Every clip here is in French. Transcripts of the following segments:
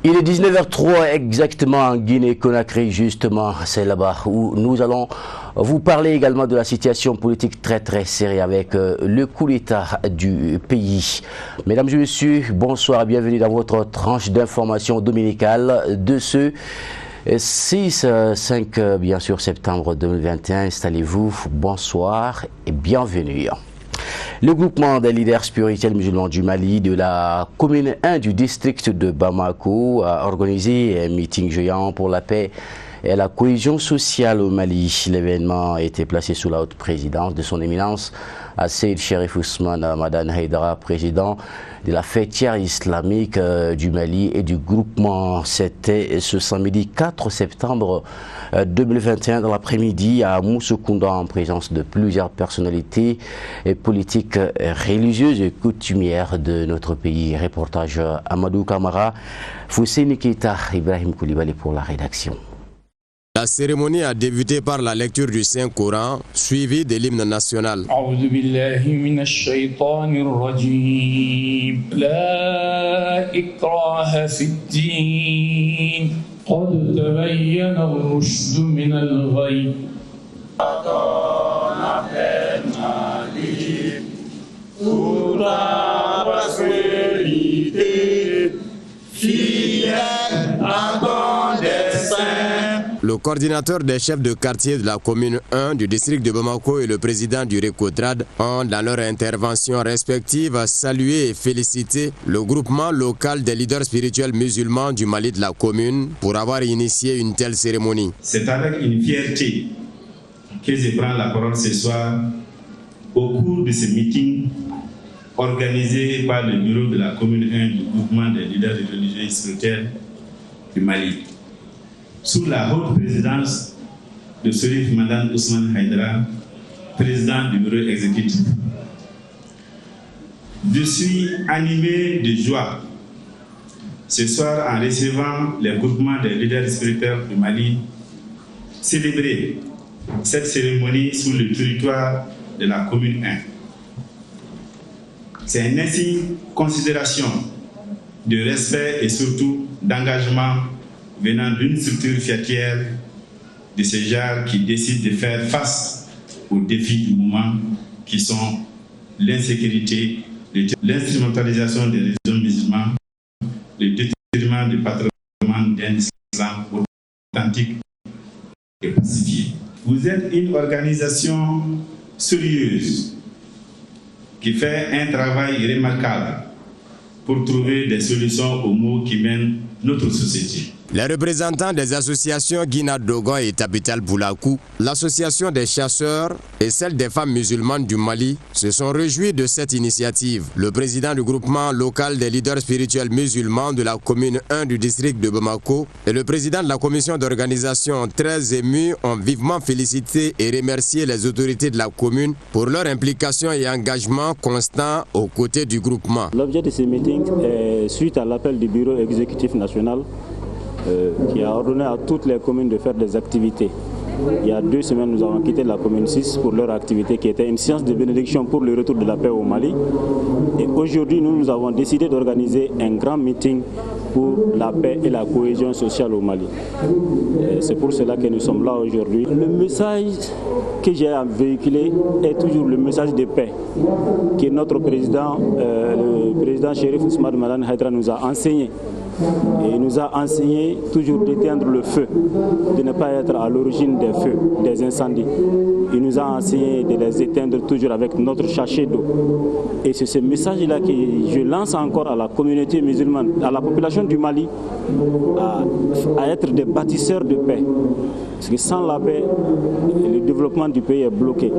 Il est 19h03 exactement en Guinée-Conakry, justement, c'est là-bas où nous allons vous parler également de la situation politique très sérieuse avec le coup d'État du pays. Mesdames et messieurs, bonsoir et bienvenue dans votre tranche d'information dominicale de ce 6-5 bien sûr septembre 2021. Installez-vous, bonsoir et bienvenue. Le groupement des leaders spirituels musulmans du Mali de la commune 1 du district de Bamako a organisé un meeting géant pour la paix et la cohésion sociale au Mali. L'événement a été placé sous la haute présidence de son éminence Seyd Cherif Ousmane Madane Haïdara, président de la fêtière islamique du Mali et du groupement. C'était ce samedi 4 septembre 2021 dans l'après-midi à Moussoukunda en présence de plusieurs personnalités politiques, religieuses et coutumières de notre pays. Reportage Amadou Kamara, Fousseni Keita, Ibrahim Koulibaly pour la rédaction. La cérémonie a débuté par la lecture du Saint-Coran, suivie de l'hymne national. أعوذ بالله من الشيطان الرجيم لا إكراه في الدين قد تبين الرشد من الغي Le coordinateur des chefs de quartier de la commune 1 du district de Bamako et le président du RECOTRAD ont, dans leur intervention respective, salué et félicité le groupement local des leaders spirituels musulmans du Mali de la commune pour avoir initié une telle cérémonie. C'est avec une fierté que je prends la parole ce soir au cours de ce meeting organisé par le bureau de la commune 1 du groupement des leaders religieux et spirituels du Mali, sous la haute présidence de Cherif Madane Ousmane Haïdara, président du bureau exécutif. Je suis animé de joie ce soir en recevant les groupements des leaders spirituels du Mali célébrer cette cérémonie sur le territoire de la commune 1. C'est une insigne considération de respect et surtout d'engagement venant d'une structure fiatière de ce genre qui décide de faire face aux défis du moment qui sont l'insécurité, l'instrumentalisation des régions musulmanes, le détriment du patrimoine d'un islam authentique et pacifié. Vous êtes une organisation sérieuse qui fait un travail remarquable pour trouver des solutions aux maux qui mènent notre société. Les représentants des associations Guina Dogon et Tapital Boulakou, l'association des chasseurs et celle des femmes musulmanes du Mali se sont réjouis de cette initiative. Le président du groupement local des leaders spirituels musulmans de la commune 1 du district de Bamako et le président de la commission d'organisation, très émus, ont vivement félicité et remercié les autorités de la commune pour leur implication et engagement constant aux côtés du groupement. L'objet de ce meeting est suite à l'appel du bureau exécutif national qui a ordonné à toutes les communes de faire des activités. Il y a 2 semaines, nous avons quitté la commune 6 pour leur activité qui était une séance de bénédiction pour le retour de la paix au Mali. Et aujourd'hui, nous avons décidé d'organiser un grand meeting pour la paix et la cohésion sociale au Mali. C'est pour cela que nous sommes là aujourd'hui. Le message que j'ai à véhiculer est toujours le message de paix que notre président, le président Cherif Ousmane Madane Haïdara nous a enseigné. Et il nous a enseigné toujours d'éteindre le feu, de ne pas être à l'origine des feux, des incendies. Il nous a enseigné de les éteindre toujours avec notre sachet d'eau. Et c'est ce message-là que je lance encore à la communauté musulmane, à la population du Mali, à être des bâtisseurs de paix. Parce que sans la paix, le développement du pays est bloqué.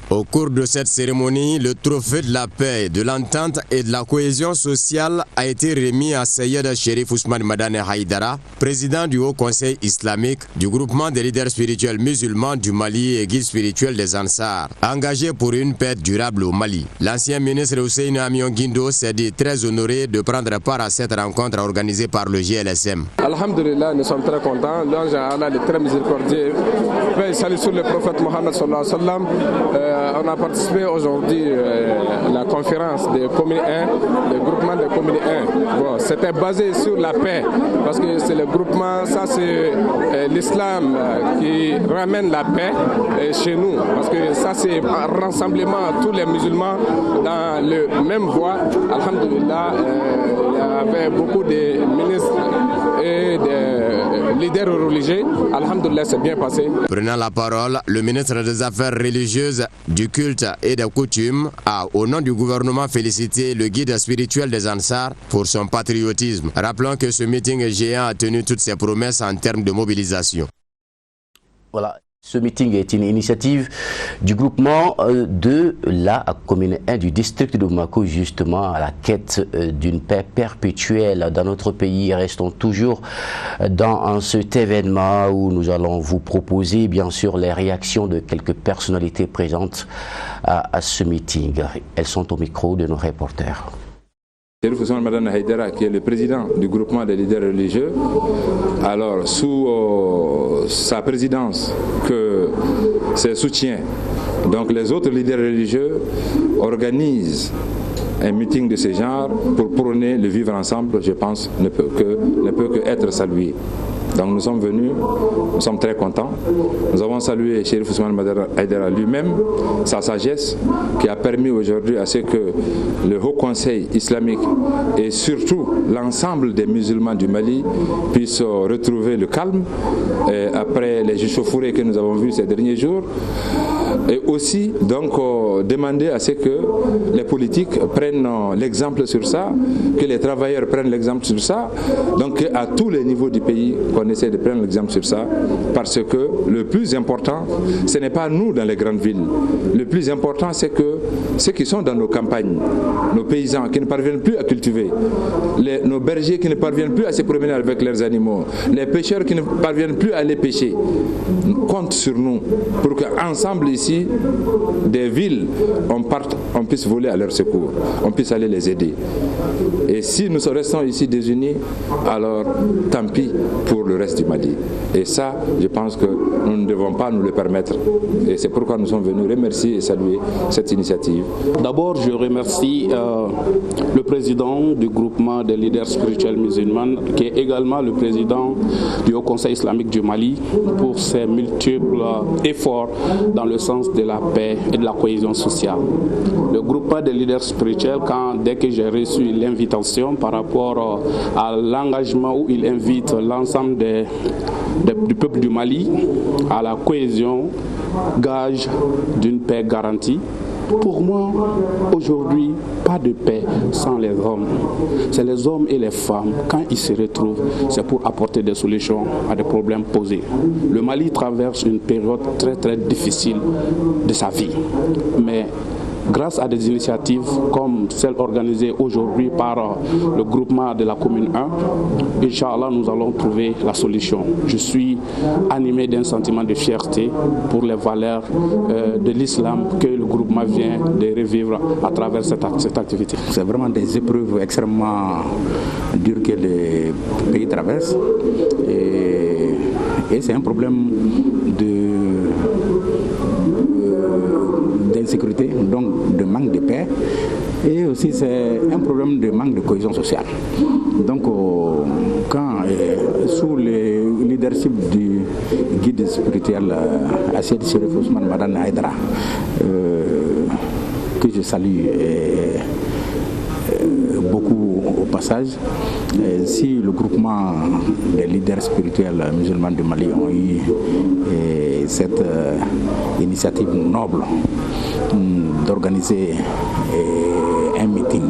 Au cours de cette cérémonie, le trophée de la paix, de l'entente et de la cohésion sociale a été remis à Seyd Cherif Ousmane Madane Haïdara, président du Haut Conseil islamique du groupement des leaders spirituels musulmans du Mali et guide spirituel des Ansar, engagé pour une paix durable au Mali. L'ancien ministre Hussein Amion Guindo s'est dit très honoré de prendre part à cette rencontre organisée par le GLSM. Alhamdulillah, nous sommes très contents. L'ange Allah est très miséricordieux. Salut sur le prophète Mohammed sallallahu alayhi wa sallam. On a participé aujourd'hui à la conférence des communes 1, le groupement des communes 1. Bon, c'était basé sur la paix, parce que c'est le groupement, ça c'est l'islam qui ramène la paix chez nous, parce que ça c'est un rassemblement tous les musulmans dans le même voie. Alhamdulillah, il y avait beaucoup de ministres et de leaders religieux. Alhamdulillah, c'est bien passé. Prenant la parole, le ministre des Affaires religieuses, du culte et des coutumes a, au nom du gouvernement, félicité le guide spirituel des Ansar pour son patriotisme. Rappelons que ce meeting géant a tenu toutes ses promesses en termes de mobilisation. Voilà. Ce meeting est une initiative du groupement de la commune 1 du district de Bamako, justement à la quête d'une paix perpétuelle dans notre pays. Restons toujours dans cet événement où nous allons vous proposer bien sûr les réactions de quelques personnalités présentes à ce meeting. Elles sont au micro de nos reporters. Chérif Ousmane Madane Haïdara, qui est le président du groupement des leaders religieux, alors sous sa présidence, que ses soutiens, donc les autres leaders religieux, organisent un meeting de ce genre pour prôner le vivre ensemble, je pense, ne peut que être salué. Donc nous sommes venus, nous sommes très contents. Nous avons salué Chérif Ousmane Madane Haïdara lui-même, sa sagesse qui a permis aujourd'hui à ce que le Haut Conseil islamique et surtout l'ensemble des musulmans du Mali puissent retrouver le calme après les échauffourées que nous avons vues ces derniers jours. Et aussi donc demander à ce que les politiques prennent l'exemple sur ça, que les travailleurs prennent l'exemple sur ça, donc à tous les niveaux du pays qu'on essaie de prendre l'exemple sur ça, parce que le plus important, ce n'est pas nous dans les grandes villes. Le plus important, c'est que ceux qui sont dans nos campagnes, nos paysans qui ne parviennent plus à cultiver, nos bergers qui ne parviennent plus à se promener avec leurs animaux, les pêcheurs qui ne parviennent plus à aller pêcher, comptent sur nous pour qu'ensemble ici, des villes, on puisse voler à leur secours, on puisse aller les aider. Et si nous restons ici désunis, alors tant pis pour le reste du Mali. Et ça, je pense que nous ne devons pas nous le permettre. Et c'est pourquoi nous sommes venus remercier et saluer cette initiative. D'abord, je remercie le président du groupement des leaders spirituels musulmans, qui est également le président du Haut Conseil islamique du Mali, pour ses multiples efforts dans le sens de la paix et de la cohésion sociale. Le groupement des leaders spirituels, dès que j'ai reçu l'invitation par rapport à l'engagement où il invite l'ensemble du peuple du Mali à la cohésion, gage d'une paix garantie. Pour moi, aujourd'hui, pas de paix sans les hommes. C'est les hommes et les femmes, quand ils se retrouvent, c'est pour apporter des solutions à des problèmes posés. Le Mali traverse une période très très difficile de sa vie. Mais grâce à des initiatives comme celle organisée aujourd'hui par le groupement de la commune 1, Inch'Allah, nous allons trouver la solution. Je suis animé d'un sentiment de fierté pour les valeurs de l'islam que le groupement vient de revivre à travers cette activité. C'est vraiment des épreuves extrêmement dures que le pays traverse. Et c'est un problème d'insécurité, donc de manque de paix, et aussi c'est un problème de manque de cohésion sociale. Donc sous le leadership du guide spirituel Assed Chérif Ousmane Madane Haïdara, que je salue beaucoup au passage, si le groupement des leaders spirituels musulmans du Mali ont eu cette initiative noble d'organiser un meeting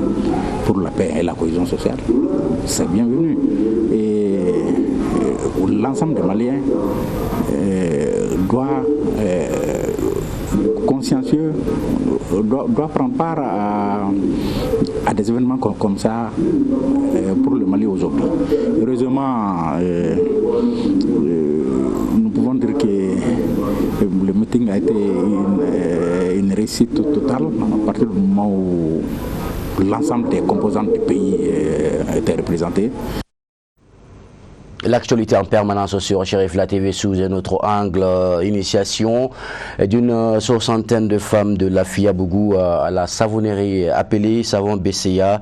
pour la paix et la cohésion sociale, c'est bienvenu. Et l'ensemble des Maliens doit consciencieux, doit prendre part à des événements comme ça pour le Mali aujourd'hui. Heureusement, nous pouvons dire que le meeting a été une réussite totale à partir du moment où l'ensemble des composantes du pays étaient représentées. L'actualité en permanence sur Chérif La TV sous un autre angle. Initiation d'une soixantaine de femmes de la Fiabougou à la savonnerie appelée savon BCA,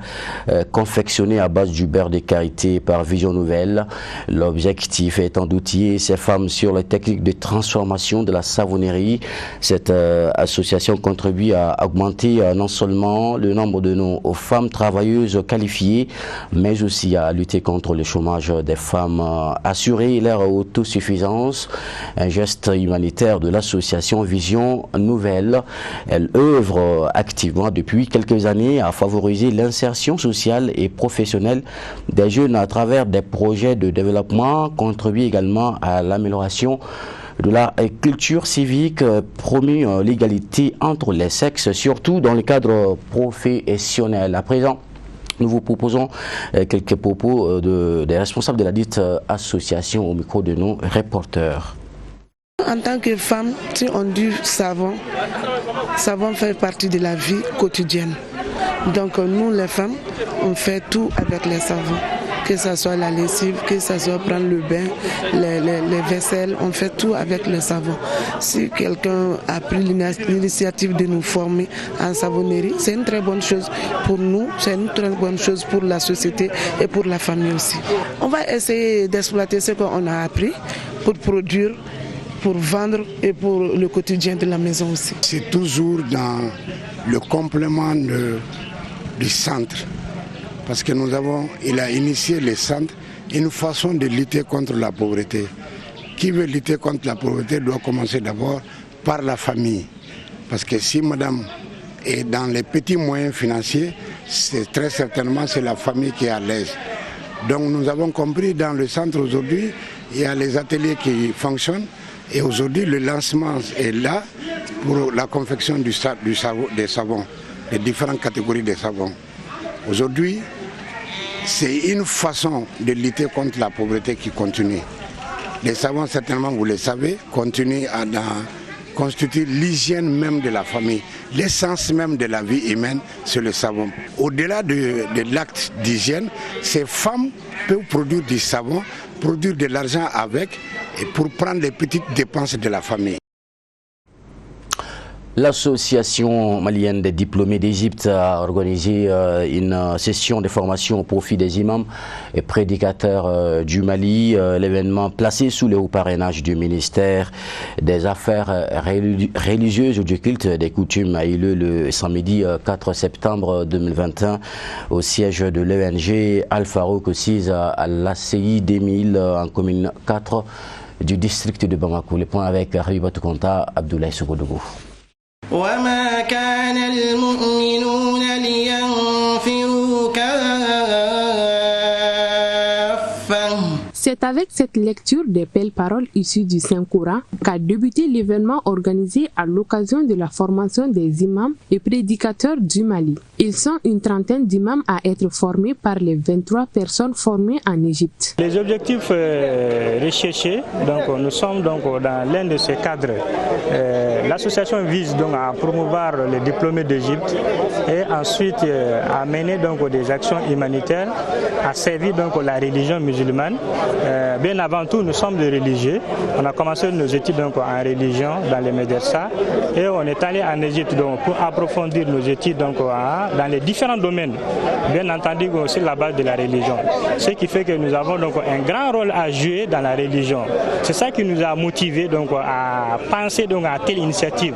confectionnée à base du beurre de karité par Vision Nouvelle. L'objectif étant d'outiller ces femmes sur les techniques de transformation de la savonnerie. Cette association contribue à augmenter non seulement le nombre de nos femmes travailleuses qualifiées, mais aussi à lutter contre le chômage des femmes, assurer leur autosuffisance, un geste humanitaire de l'association Vision Nouvelle. Elle œuvre activement depuis quelques années à favoriser l'insertion sociale et professionnelle des jeunes à travers des projets de développement, contribue également à l'amélioration de la culture civique, promu l'égalité entre les sexes, surtout dans le cadre professionnel. À présent, nous vous proposons quelques propos des responsables de la dite association au micro de nos reporters. En tant que femme, si on dit savon fait partie de la vie quotidienne. Donc nous les femmes, on fait tout avec les savons. Que ce soit la lessive, que ce soit prendre le bain, les vaisselles, on fait tout avec le savon. Si quelqu'un a pris l'initiative de nous former en savonnerie, c'est une très bonne chose pour nous, c'est une très bonne chose pour la société et pour la famille aussi. On va essayer d'exploiter ce qu'on a appris pour produire, pour vendre et pour le quotidien de la maison aussi. C'est toujours dans le complément du centre. Parce que il a initié les centres, une façon de lutter contre la pauvreté. Qui veut lutter contre la pauvreté doit commencer d'abord par la famille. Parce que si madame est dans les petits moyens financiers, c'est très certainement c'est la famille qui est à l'aise. Donc nous avons compris dans le centre aujourd'hui, il y a les ateliers qui fonctionnent et aujourd'hui le lancement est là pour la confection des savons, des différentes catégories de savons. Aujourd'hui, c'est une façon de lutter contre la pauvreté qui continue. Les savons, certainement, vous le savez, continuent à constituer l'hygiène même de la famille. L'essence même de la vie humaine, c'est le savon. Au-delà de l'acte d'hygiène, ces femmes peuvent produire du savon, produire de l'argent avec, et pour prendre les petites dépenses de la famille. L'association malienne des diplômés d'Égypte a organisé une session de formation au profit des imams et prédicateurs du Mali. L'événement placé sous le haut parrainage du ministère des Affaires religieuses, du culte des coutumes a eu lieu le samedi 4 septembre 2021 au siège de l'ONG Al-Farouk Ossiz à l'ACI 2000 en commune 4 du district de Bamako. Le point avec Habibatou Konta, Abdoulaye Sogodougou. وما كان المؤمنون لينفروا كافة. C'est avec cette lecture des belles paroles issues du Saint-Coran qu'a débuté l'événement organisé à l'occasion de la formation des imams et prédicateurs du Mali. Ils sont une trentaine d'imams à être formés par les 23 personnes formées en Égypte. Les objectifs recherchés, donc nous sommes donc dans l'un de ces cadres. L'association vise donc à promouvoir les diplômés d'Égypte et ensuite à mener donc des actions humanitaires, à servir donc la religion musulmane. Bien avant tout, nous sommes des religieux. On a commencé nos études donc en religion dans les médersa et on est allé en Égypte donc pour approfondir nos études donc dans les différents domaines. Bien entendu sur la base de la religion. Ce qui fait que nous avons donc un grand rôle à jouer dans la religion. C'est ça qui nous a motivés donc à penser donc à telle initiative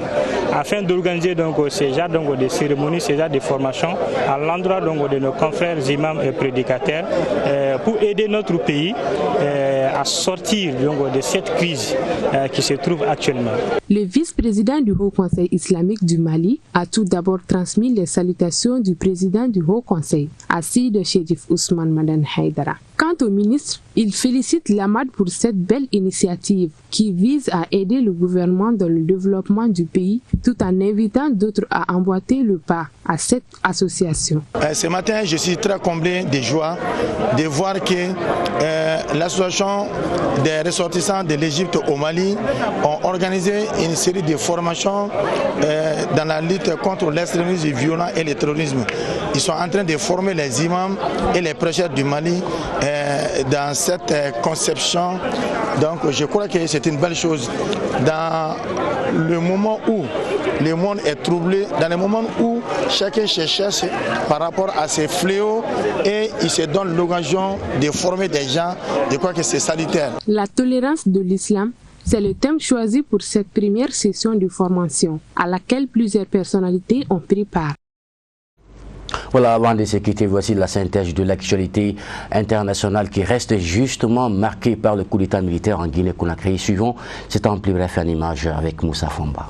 afin d'organiser donc ces genres donc de cérémonies, ces genres de formations à l'endroit donc de nos confrères imams et prédicateurs pour aider notre pays à sortir donc de cette crise qui se trouve actuellement. Le vice-président du Haut Conseil islamique du Mali a tout d'abord transmis les salutations du président du Haut Conseil, Assid Chérif Ousmane Madan Haïdara. Quant au ministre, il félicite l'AMAD pour cette belle initiative qui vise à aider le gouvernement dans le développement du pays tout en invitant d'autres à emboîter le pas à cette association. Ce matin, je suis très comblé de joie de voir que l'association des ressortissants de l'Égypte au Mali ont organisé une série de formations dans la lutte contre l'extrémisme violent et le terrorisme. ils sont en train de former les imams et les prêcheurs du Mali dans cette conception. Donc je crois que c'est une belle chose. Dans le moment où le monde est troublé, dans le moment où chacun se cherche par rapport à ces fléaux et il se donne l'occasion de former des gens, je crois que c'est salutaire. La tolérance de l'islam, c'est le thème choisi pour cette première session de formation, à laquelle plusieurs personnalités ont pris part. Voilà, avant de se quitter, voici la synthèse de l'actualité internationale qui reste justement marquée par le coup d'état militaire en Guinée-Conakry. Suivons cet en plus bref en image avec Moussa Famba.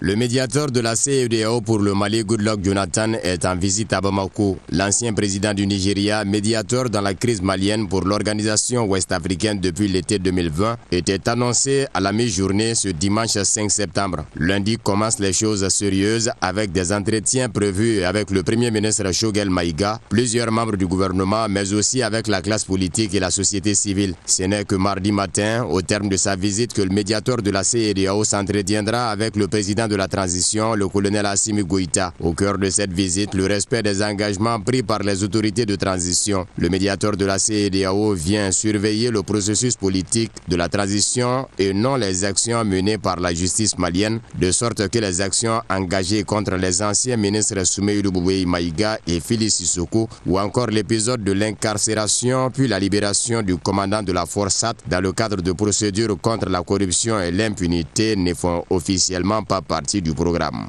Le médiateur de la CEDEAO pour le Mali, Goodluck Jonathan, est en visite à Bamako. L'ancien président du Nigeria, médiateur dans la crise malienne pour l'organisation ouest-africaine depuis l'été 2020, était annoncé à la mi-journée ce dimanche 5 septembre. Lundi commencent les choses sérieuses avec des entretiens prévus avec le premier ministre Choguel Maïga, plusieurs membres du gouvernement, mais aussi avec la classe politique et la société civile. Ce n'est que mardi matin, au terme de sa visite, que le médiateur de la CEDEAO s'entretiendra avec le président de la transition, le colonel Assimi Goïta. Au cœur de cette visite, le respect des engagements pris par les autorités de transition. Le médiateur de la CEDEAO vient surveiller le processus politique de la transition et non les actions menées par la justice malienne, de sorte que les actions engagées contre les anciens ministres Soumeïdou Bouboué Maïga et Félix Sissoko, ou encore l'épisode de l'incarcération puis la libération du commandant de la Forsat dans le cadre de procédures contre la corruption et l'impunité, ne font officiellement pas partie du programme.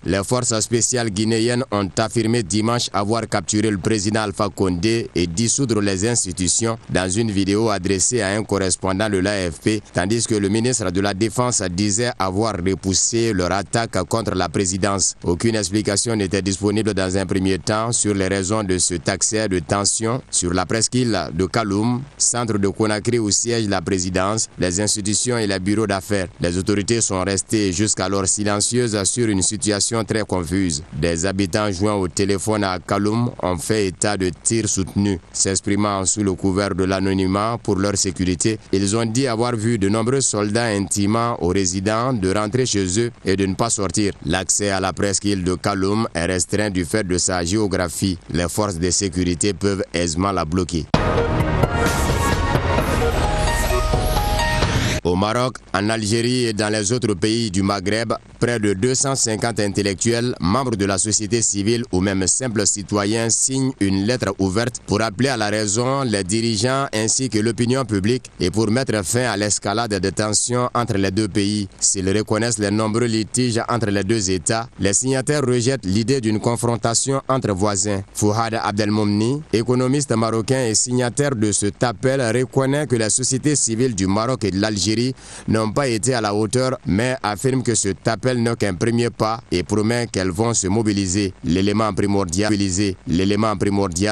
Les forces spéciales guinéennes ont affirmé dimanche avoir capturé le président Alpha Condé et dissoudre les institutions dans une vidéo adressée à un correspondant de l'AFP, tandis que le ministre de la Défense disait avoir repoussé leur attaque contre la présidence. Aucune explication n'était disponible dans un premier temps sur les raisons de cet accès de tension sur la presqu'île de Kaloum, centre de Conakry où siège la présidence, les institutions et les bureaux d'affaires. Les autorités sont restées jusqu'alors silencieuses sur une situation très confuse. Des habitants joints au téléphone à Kaloum ont fait état de tirs soutenus. S'exprimant sous le couvert de l'anonymat pour leur sécurité, ils ont dit avoir vu de nombreux soldats intimant aux résidents de rentrer chez eux et de ne pas sortir. L'accès à la presqu'île de Kaloum est restreint du fait de sa géographie. Les forces de sécurité peuvent aisément la bloquer. Au Maroc, en Algérie et dans les autres pays du Maghreb, près de 250 intellectuels, membres de la société civile ou même simples citoyens signent une lettre ouverte pour appeler à la raison les dirigeants ainsi que l'opinion publique et pour mettre fin à l'escalade des tensions entre les deux pays. S'ils reconnaissent les nombreux litiges entre les deux États, les signataires rejettent l'idée d'une confrontation entre voisins. Fouad Abdelmoumni, économiste marocain et signataire de cet appel, reconnaît que la société civile du Maroc et de l'Algérie n'ont pas été à la hauteur, mais affirme que cet appel n'est qu'un premier pas et promet qu'elles vont se mobiliser. L'élément primordial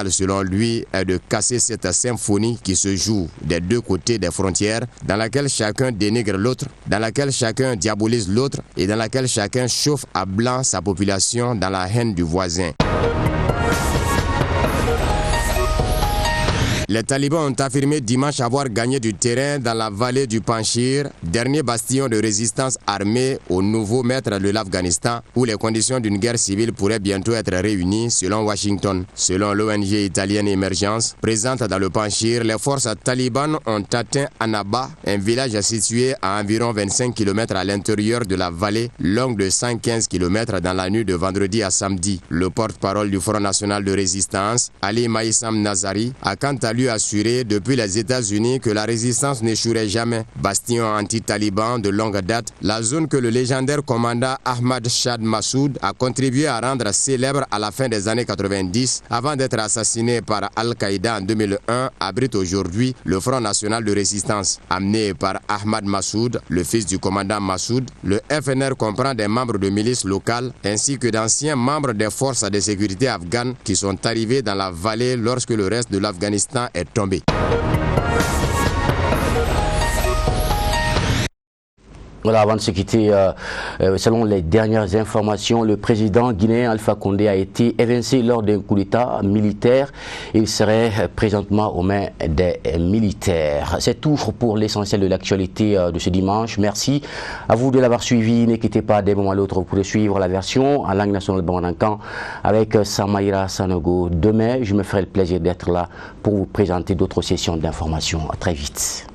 selon lui est de casser cette symphonie qui se joue des deux côtés des frontières, dans laquelle chacun dénigre l'autre, dans laquelle chacun diabolise l'autre et dans laquelle chacun chauffe à blanc sa population dans la haine du voisin. Les talibans ont affirmé dimanche avoir gagné du terrain dans la vallée du Panchir, dernier bastion de résistance armée au nouveau maître de l'Afghanistan, où les conditions d'une guerre civile pourraient bientôt être réunies selon Washington. Selon l'ONG italienne Émergence, présente dans le Panchir, les forces talibanes ont atteint Annaba, un village situé à environ 25 km à l'intérieur de la vallée, longue de 115 km dans la nuit de vendredi à samedi. Le porte-parole du Front National de Résistance, Ali Maïsam Nazari, a quant à lui assuré depuis les États-Unis que la résistance n'échouerait jamais. Bastion anti-taliban de longue date, la zone que le légendaire commandant Ahmad Shah Massoud a contribué à rendre célèbre à la fin des années 90 avant d'être assassiné par Al-Qaïda en 2001 abrite aujourd'hui le Front National de Résistance. Amené par Ahmad Massoud, le fils du commandant Massoud, le FNR comprend des membres de milices locales ainsi que d'anciens membres des forces de sécurité afghanes qui sont arrivés dans la vallée lorsque le reste de l'Afghanistan est tombé. Voilà, avant de se quitter, selon les dernières informations, le président guinéen Alpha Condé a été évincé lors d'un coup d'État militaire. Il serait présentement aux mains des militaires. C'est tout pour l'essentiel de l'actualité de ce dimanche. Merci à vous de l'avoir suivi. Ne quittez pas d'un moment à l'autre pour suivre la version en langue nationale Bamanankan avec Samaïra Sanogo. Demain, je me ferai le plaisir d'être là pour vous présenter d'autres sessions d'information. À très vite.